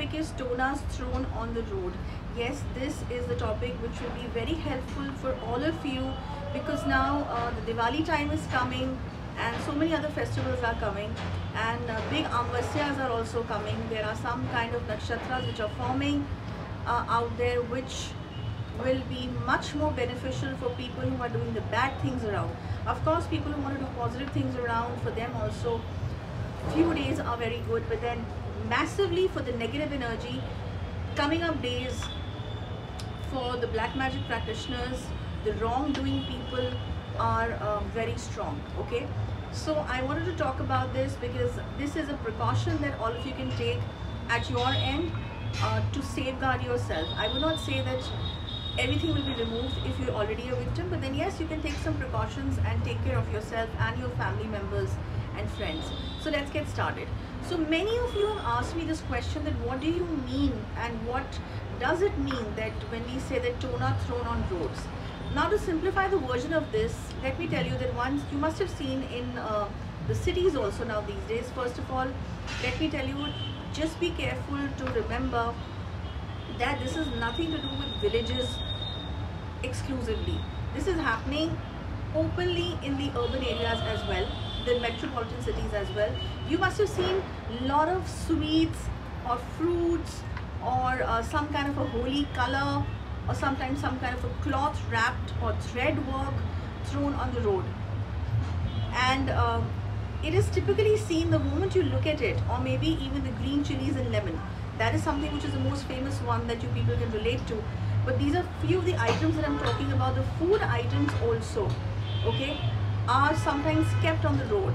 topic is tonas thrown on the road. Yes, this is the topic which will be very helpful for all of you, because now the Diwali time is coming and so many other festivals are coming, and big Amvasyas are also coming. There are some kind of nakshatras which are forming out there, which will be much more beneficial for people who are doing the bad things around. Of course, people who want to do positive things around, for them also few days are very good, but then massively for the negative energy, coming up days for the black magic practitioners, the wrongdoing people are very strong. Okay, so I wanted to talk about this because this is a precaution that all of you can take at your end to safeguard yourself. I would not say that everything will be removed if you're already a victim, but then yes, you can take some precautions and take care of yourself and your family members and friends. So let's get started. So many of you have asked me this question, that what do you mean and what does it mean that when we say that tona thrown on roads? Now, to simplify the version of this, let me tell you that once you must have seen in the cities also now these days. First of all, let me tell you, just be careful to remember that this is nothing to do with villages exclusively. This is happening openly in the urban areas as well, the metropolitan cities as well. You must have seen a lot of sweets or fruits or some kind of a holy color, or sometimes some kind of a cloth wrapped or thread work thrown on the road. And it is typically seen the moment you look at it, or maybe even the green chilies and lemon. That is something which is the most famous one that you people can relate to. But these are few of the items that I'm talking about. The food items also, okay, are sometimes kept on the road.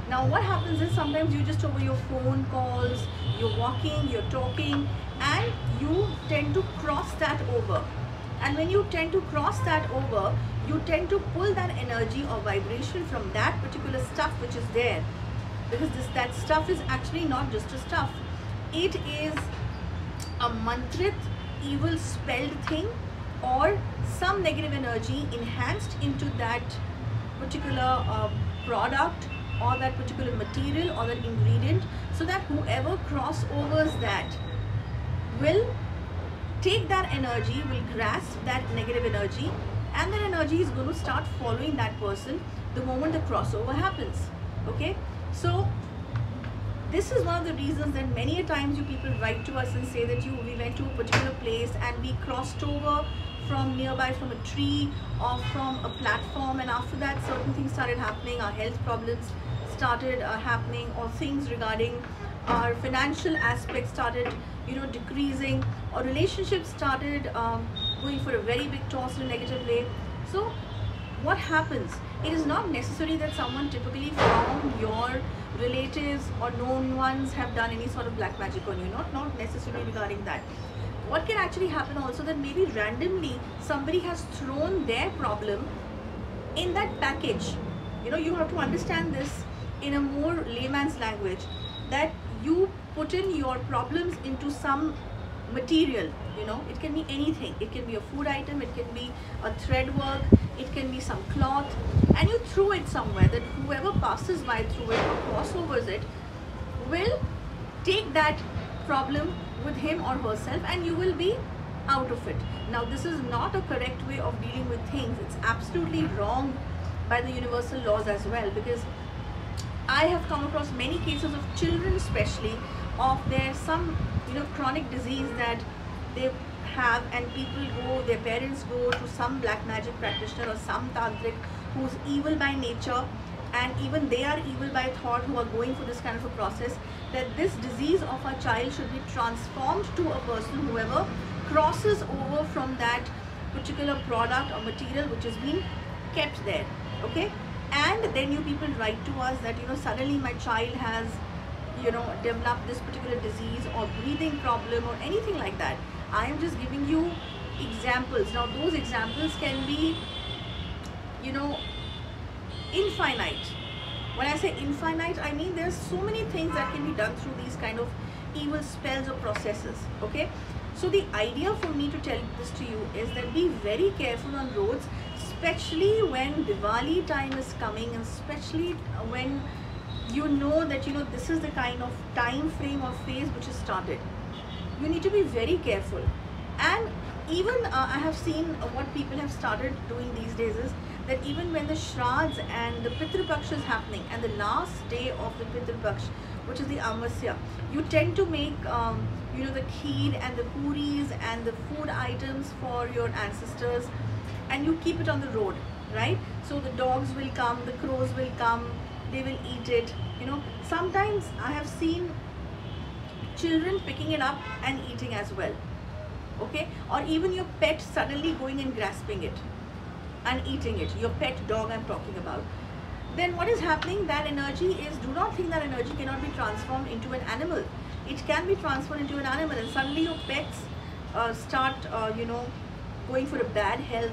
Now what happens is, sometimes you just over your phone calls, you're walking, you're talking, and you tend to cross that over. And when you tend to cross that over, you tend to pull that energy or vibration from that particular stuff which is there, because that stuff is actually not just a stuff. It is a mantrit, evil spelled thing, or some negative energy enhanced into that particular product or that particular material or that ingredient, so that whoever crossovers that will take that energy, will grasp that negative energy, and that energy is going to start following that person the moment the crossover happens. Okay, so this is one of the reasons that many a times you people write to us and say that we went to a particular place and we crossed over from nearby, from a tree or from a platform, and after that certain things started happening, our health problems started happening, or things regarding our financial aspects started decreasing, or relationships started going for a very big toss in a negative way. So what happens, it is not necessary that someone typically from your relatives or known ones have done any sort of black magic on you, not necessarily regarding that. What can actually happen also, that maybe randomly somebody has thrown their problem in that package. You have to understand this in a more layman's language, that you put in your problems into some material. It can be anything. It can be a food item, it can be a thread work, it can be some cloth, and you threw it somewhere that whoever passes by through it or crossovers it will take that problem with him or herself, and you will be out of it. Now, this is not a correct way of dealing with things. It's absolutely wrong by the universal laws as well, because I have come across many cases of children especially, of some chronic disease that they have, and their parents go to some black magic practitioner or some tantric who's evil by nature, and even they are evil by thought, who are going for this kind of a process, that this disease of a child should be transformed to a person, whoever crosses over from that particular product or material which has been kept there. Okay, and then you people write to us that suddenly my child has developed this particular disease or breathing problem or anything like that. I am just giving you examples. Now those examples can be infinite. When I say infinite, I mean there's so many things that can be done through these kind of evil spells or processes. Okay, so the idea for me to tell this to you is that be very careful on roads, especially when Diwali time is coming, and especially when that this is the kind of time frame or phase which has started. you need to be very careful. And even I have seen what people have started doing these days is that even when the Shraddhs and the Pitru Paksh is happening, and the last day of the Pitru Paksh, which is the Amasya, you tend to make you know, the kheer and the puris and the food items for your ancestors, and you keep it on the road, right? So the dogs will come, the crows will come, they will eat it. You know, sometimes I have seen children picking it up and eating as well, okay? Or even your pet suddenly going and grasping it and eating it, your pet dog I'm talking about. Then what is happening, that energy is, do not think that energy cannot be transformed into an animal. It can be transformed into an animal, and suddenly your pets start you know, going for a bad health,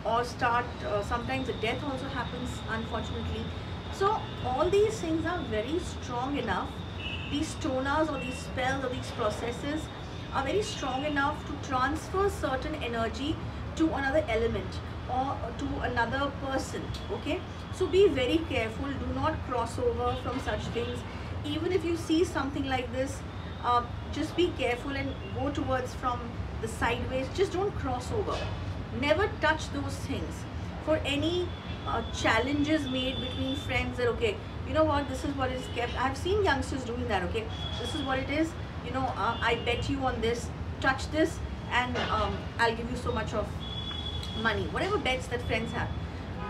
or start sometimes a death also happens, unfortunately. So all these things are very strong enough. These tonas or these spells or these processes are very strong enough to transfer certain energy to another element or to another person, okay? So be very careful, do not cross over from such things. Even if you see something like this, just be careful and go towards from the sideways. Just don't cross over. Never touch those things. For any challenges made between friends, that okay, you know what, this is what is kept. I've seen youngsters doing that, okay, this is what it is, you know, I bet you on this, touch this, and I'll give you so much of money. Whatever bets that friends have,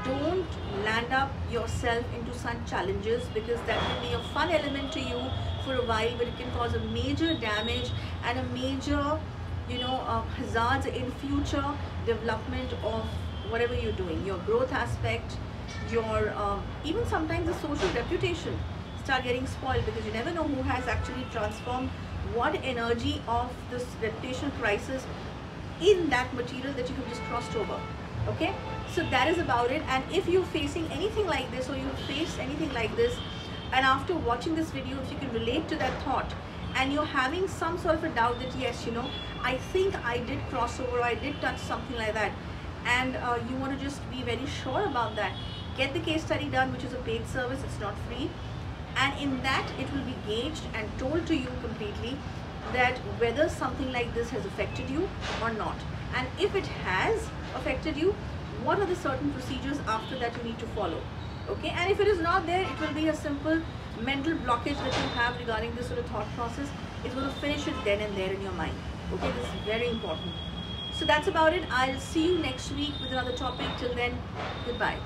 don't land up yourself into such challenges, because that can be a fun element to you for a while, but it can cause a major damage and a major, you know, hazards in future development of whatever you're doing, your growth aspect, your even sometimes the social reputation start getting spoiled, because you never know who has actually transformed what energy of this reputational crisis in that material that you have just crossed over, okay? So that is about it. And if you're facing anything like this, or you face anything like this, and after watching this video, if you can relate to that thought, and you're having some sort of a doubt that yes, you know, I think I did cross over, I did touch something like that, and you want to just be very sure about that, get the case study done, which is a paid service, it's not free. And in that, it will be gauged and told to you completely that whether something like this has affected you or not. And if it has affected you, what are the certain procedures after that you need to follow, okay? And if it is not there, it will be a simple mental blockage that you have regarding this sort of thought process. It's going to finish it then and there in your mind, okay? This is very important. So that's about it. I'll see you next week with another topic. Till then, goodbye.